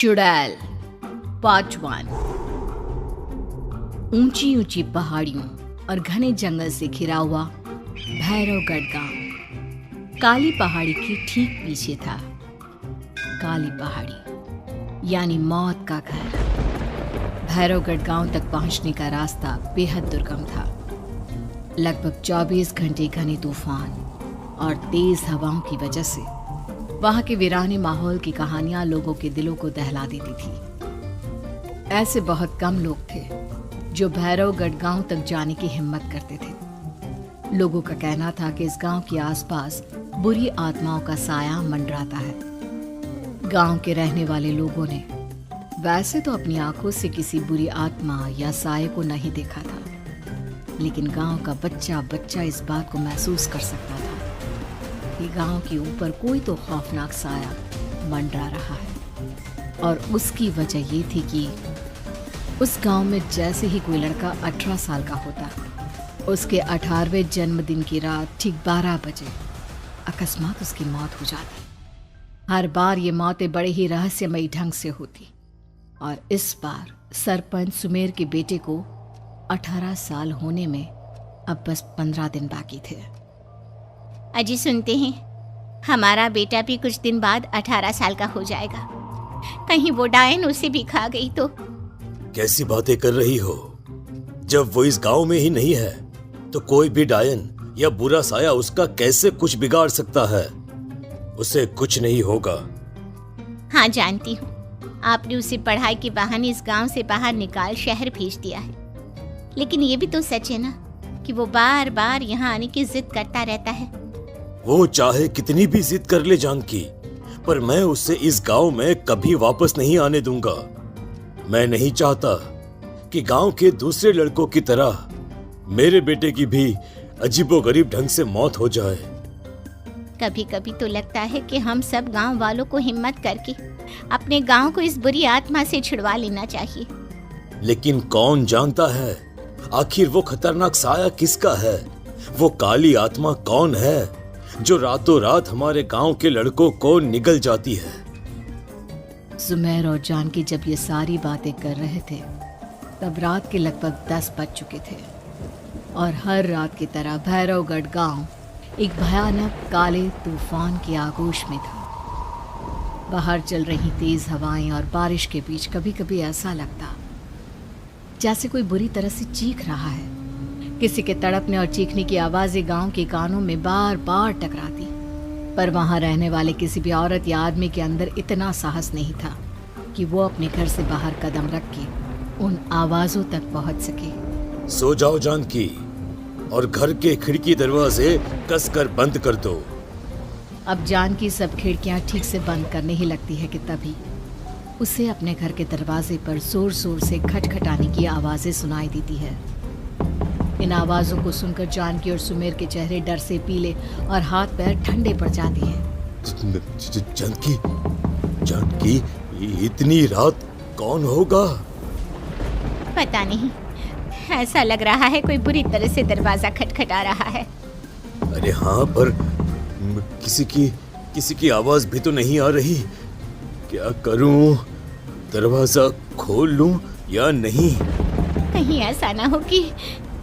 चुड़ैल पार्ट 1। ऊंची ऊंची पहाड़ियों और घने जंगल से घिरा हुआ भैरवगढ़ गांव काली पहाड़ी के ठीक पीछे था। काली पहाड़ी यानी मौत का घर। भैरवगढ़ गांव तक पहुंचने का रास्ता बेहद दुर्गम था। लगभग 24 घंटे घने तूफान और तेज हवाओं की वजह से वहां के वीराने माहौल की कहानियां लोगों के दिलों को दहला देती थी। ऐसे बहुत कम लोग थे जो भैरवगढ़ गांव तक जाने की हिम्मत करते थे। लोगों का कहना था कि इस गांव के आसपास बुरी आत्माओं का साया मंडराता है। गांव के रहने वाले लोगों ने वैसे तो अपनी आंखों से किसी बुरी आत्मा या साये को नहीं देखा था, लेकिन गांव का बच्चा बच्चा इस बात को महसूस कर सकता था कि गांव के ऊपर कोई तो खौफनाक साया मंडरा रहा है। और उसकी वजह ये थी कि उस गांव में जैसे ही कोई लड़का 18 साल का होता, उसके 18वें जन्मदिन की रात ठीक 12 बजे अकस्मात उसकी मौत हो जाती। हर बार ये मौतें बड़े ही रहस्यमयी ढंग से होती और इस बार सरपंच सुमेर के बेटे को 18 साल होने में अब बस 15 दिन बाकी थे। अजी सुनते हैं, हमारा बेटा भी कुछ दिन बाद 18 साल का हो जाएगा। कहीं वो डायन उसे भी खा गई तो। कैसी बातें कर रही हो? जब वो इस गांव में ही नहीं है तो कोई भी डायन या बुरा साया उसका कैसे कुछ बिगाड़ सकता है? उसे कुछ नहीं होगा। हाँ जानती हूँ, आपने उसे पढ़ाई के बहाने इस गांव से बाहर निकाल शहर भेज दिया है, लेकिन ये भी तो सच है ना कि वो बार बार यहाँ आने की जिद करता रहता है। वो चाहे कितनी भी जिद कर ले जानकी, पर मैं उसे इस गांव में कभी वापस नहीं आने दूंगा। मैं नहीं चाहता कि गांव के दूसरे लड़कों की तरह मेरे बेटे की भी अजीबोगरीब ढंग से मौत हो जाए। कभी कभी तो लगता है कि हम सब गांव वालों को हिम्मत करके अपने गांव को इस बुरी आत्मा से छुड़वा लेना चाहिए। लेकिन कौन जानता है आखिर वो खतरनाक साया किसका है? वो काली आत्मा कौन है जो रातों रात हमारे गांव के लड़कों को निगल जाती है? सुमेर और जानकी जब ये सारी बातें कर रहे थे तब रात के लगभग 10 बज चुके थे और हर रात की तरह भैरवगढ़ गांव एक भयानक काले तूफान की आगोश में था। बाहर चल रही तेज हवाएं और बारिश के बीच कभी कभी ऐसा लगता जैसे कोई बुरी तरह से चीख रहा है। किसी के तड़पने और चीखने की आवाजें गांव के कानों में बार बार टकराती, पर वहां रहने वाले किसी भी औरत या आदमी के अंदर इतना साहस नहीं था कि वो अपने घर से बाहर कदम रख के उन आवाजों तक पहुंच सके। सो जाओ जानकी और घर के खिड़की दरवाजे कसकर बंद कर दो। अब जानकी सब खिड़कियां ठीक से बंद करने ही लगती है कि तभी उसे अपने घर के दरवाजे पर जोर जोर से खटखटाने की आवाजें सुनाई देती है। इन आवाजों को सुनकर जानकी और सुमेर के चेहरे डर से पीले और हाथ पैर ठंडे पड़ जाते हैं। जानकी, जानकी, इतनी रात कौन होगा? पता नहीं, ऐसा लग रहा है कोई बुरी तरह से दरवाजा खटखटा रहा है। अरे हाँ, पर किसी की आवाज भी तो नहीं आ रही। क्या करूं? दरवाजा खोल लूं या नहीं? कहीं ऐसा ना हो कि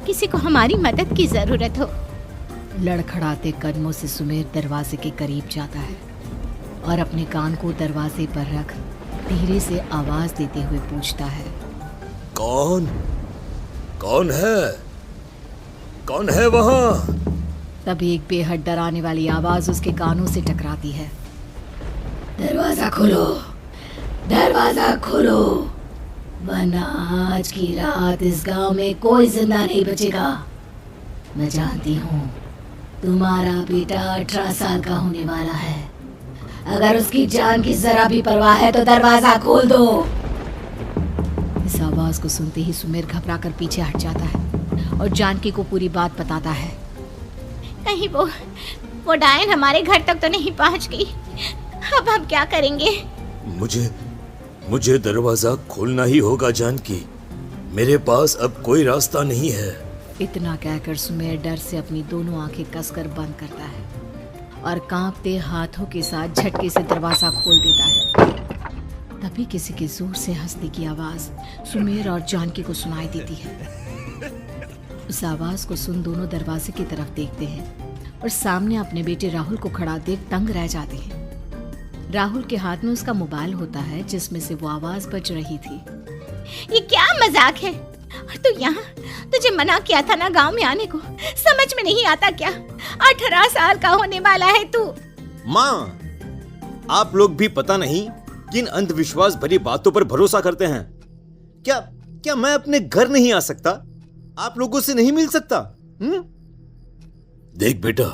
किसी को हमारी मदद की जरूरत हो। लड़खड़ाते कदमों से सुमेर दरवाजे के करीब जाता है और अपने कान को दरवाजे पर रख धीरे से आवाज देते हुए पूछता है, कौन है? कौन है वहां? तभी एक बेहद डराने वाली आवाज उसके कानों से टकराती है। दरवाजा खोलो, दरवाजा खोलो, वरना आज की रात इस गांव में कोई जिंदा नहीं बचेगा। मैं जानती हूँ तुम्हारा बेटा 18 साल का होने वाला है। अगर उसकी जान की जरा भी परवाह है तो दरवाजा खोल दो। इस आवाज को सुनते ही सुमेर घबरा कर पीछे हट जाता है और जानकी को पूरी बात बताता है। कहीं वो डायन हमारे घर तक तो नहीं पहुंच गई? अब हम क्या करेंगे? मुझे दरवाजा खोलना ही होगा जानकी। मेरे पास अब कोई रास्ता नहीं है। इतना कहकर सुमेर डर से अपनी दोनों आंखें कसकर बंद करता है और कांपते हाथों के साथ झटके से दरवाजा खोल देता है। तभी किसी के जोर से हंसने की आवाज सुमेर और जानकी को सुनाई देती है। उस आवाज को सुन दोनों दरवाजे की तरफ देखते हैं और सामने अपने बेटे राहुल को खड़ा देख दंग रह जाते हैं। राहुल के हाथ में उसका मोबाइल होता है जिसमें से वो आवाज बज रही थी। ये क्या मजाक है? और तू यहाँ, तुझे मना किया था ना गांव में आने को, समझ में नहीं आता क्या? 18 साल का होने वाला है तू। माँ, आप लोग भी पता नहीं किन अंधविश्वास भरी बातों पर भरोसा करते हैं। क्या क्या मैं अपने घर नहीं आ सकता? आप लोगों से नहीं मिल सकता? देख बेटा,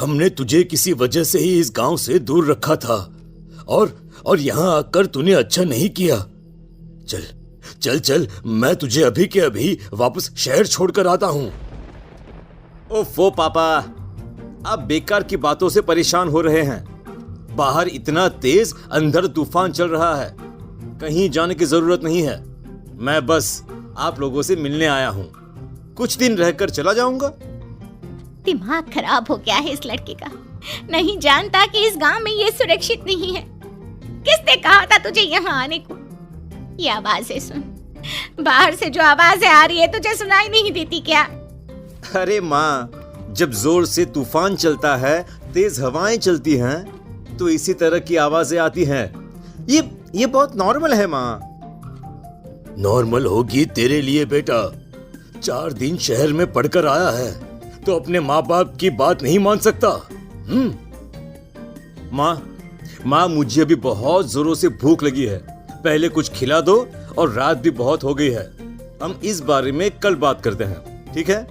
हमने तुझे किसी वजह से ही इस गांव से दूर रखा था और यहां आकर तूने अच्छा नहीं किया। चल चल चल, मैं तुझे अभी के अभी वापस शहर छोड़कर आता हूं। ओफो पापा, आप बेकार की बातों से परेशान हो रहे हैं। बाहर इतना तेज अंधड़ तूफान चल रहा है, कहीं जाने की जरूरत नहीं है। मैं बस आप लोगों से मिलने आया हूं, कुछ दिन रहकर चला जाऊंगा। दिमाग खराब हो गया है इस लड़के का, नहीं जानता कि इस गांव में ये सुरक्षित नहीं है। किसने कहा था तुझे यहाँ आने को? ये आवाजें सुन, बाहर से जो आवाजें आ रही है तुझे सुनाई नहीं देती क्या? अरे माँ, जब जोर से तूफान चलता है, तेज हवाएं चलती हैं, तो इसी तरह की आवाजें आती हैं। ये बहुत नॉर्मल है माँ। नॉर्मल होगी तेरे लिए बेटा। 4 दिन शहर में पढ़कर आया है तो अपने माँ बाप की बात नहीं मान सकता। माँ, मुझे अभी बहुत जोरों से भूख लगी है, पहले कुछ खिला दो, और रात भी बहुत हो गई है। हम इस बारे में कल बात करते हैं, ठीक है?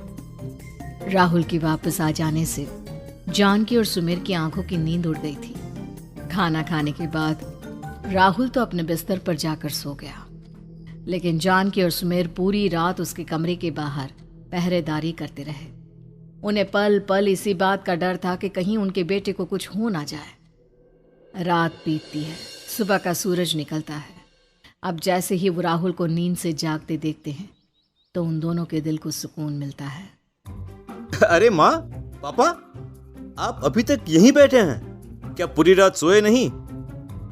राहुल के वापस आ जाने से जानकी और सुमेर की आंखों की नींद उड़ गई थी। खाना खाने के बाद राहुल तो अपने बिस्तर पर जाकर सो गया, लेकिन जानकी और सुमेर पूरी रात उसके कमरे के बाहर पहरेदारी करते रहे। उन्हें पल पल इसी बात का डर था कि कहीं उनके बेटे को कुछ हो ना जाए। रात बीतती है, सुबह का सूरज निकलता है। अब जैसे ही वो राहुल को नींद से जागते देखते हैं तो उन दोनों के दिल को सुकून मिलता है। अरे माँ, पापा, आप अभी तक यहीं बैठे हैं? क्या पूरी रात सोए नहीं?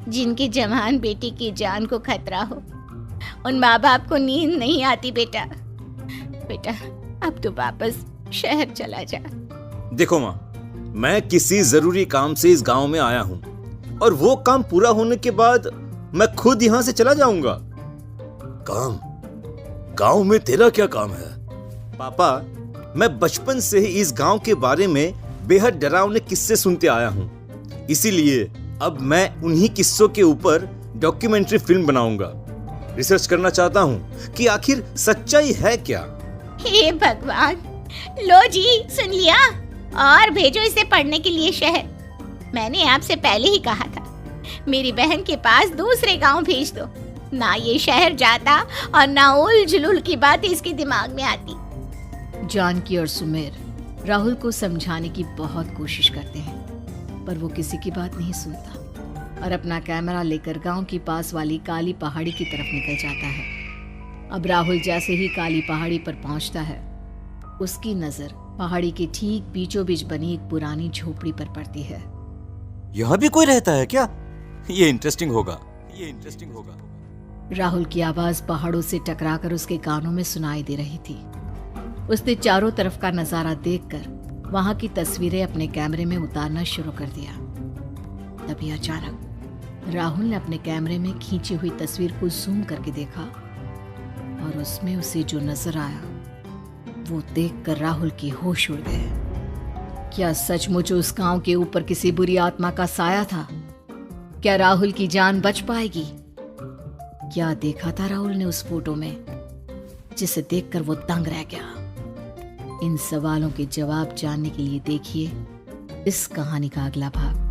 जिनकी जवान बेटी की जान को खतरा हो, उन माँ बाप को नींद नहीं आती बेटा। अब तो वापस शहर चला जा। देखो माँ, मैं किसी जरूरी काम से इस गांव में आया हूँ, और वो काम पूरा होने के बाद मैं खुद यहाँ से चला जाऊंगा। काम? गांव में तेरा क्या काम है? पापा, मैं बचपन से ही इस गांव के बारे में बेहद डरावने किस्से सुनते आया हूँ, इसीलिए अब मैं उन्हीं किस्सों के ऊपर डॉक्यूमेंट्री फिल्म बनाऊंगा। रिसर्च करना चाहता हूँ कि आखिर सच्चाई है क्या। हे भगवान, लो जी, सुन लिया, और भेजो इसे पढ़ने के लिए शहर। मैंने आपसे पहले ही कहा था, मेरी बहन के पास दूसरे गांव भेज दो। ना ये शहर जाता और ना उल जुलूल की बात इसके दिमाग में आती। जानकी और सुमेर राहुल को समझाने की बहुत कोशिश करते हैं, पर वो किसी की बात नहीं सुनता और अपना कैमरा लेकर गांव की पास वाली काली पहाड़ी की तरफ निकल जाता है। अब राहुल जैसे ही काली पहाड़ी पर पहुंचता है, उसकी नजर पहाड़ी के ठीक बीचों बीच बनी एक पुरानी झोपड़ी पर पड़ती है। यहाँ भी कोई रहता है क्या? ये इंटरेस्टिंग होगा। राहुल की आवाज पहाड़ों से टकराकर उसके कानों में सुनाई दे रही थी। उसने चारों तरफ का नजारा देखकर वहां की तस्वीरें अपने कैमरे में उतारना शुरू कर दिया। तभी अचानक राहुल ने अपने कैमरे में खींची हुई तस्वीर को जूम करके देखा, और उसमें उसे जो नजर आया वो देखकर राहुल की होश उड़ गए। क्या सचमुच उस गांव के ऊपर किसी बुरी आत्मा का साया था? क्या राहुल की जान बच पाएगी? क्या देखा था राहुल ने उस फोटो में जिसे देखकर वो दंग रह गया? इन सवालों के जवाब जानने के लिए देखिए इस कहानी का अगला भाग।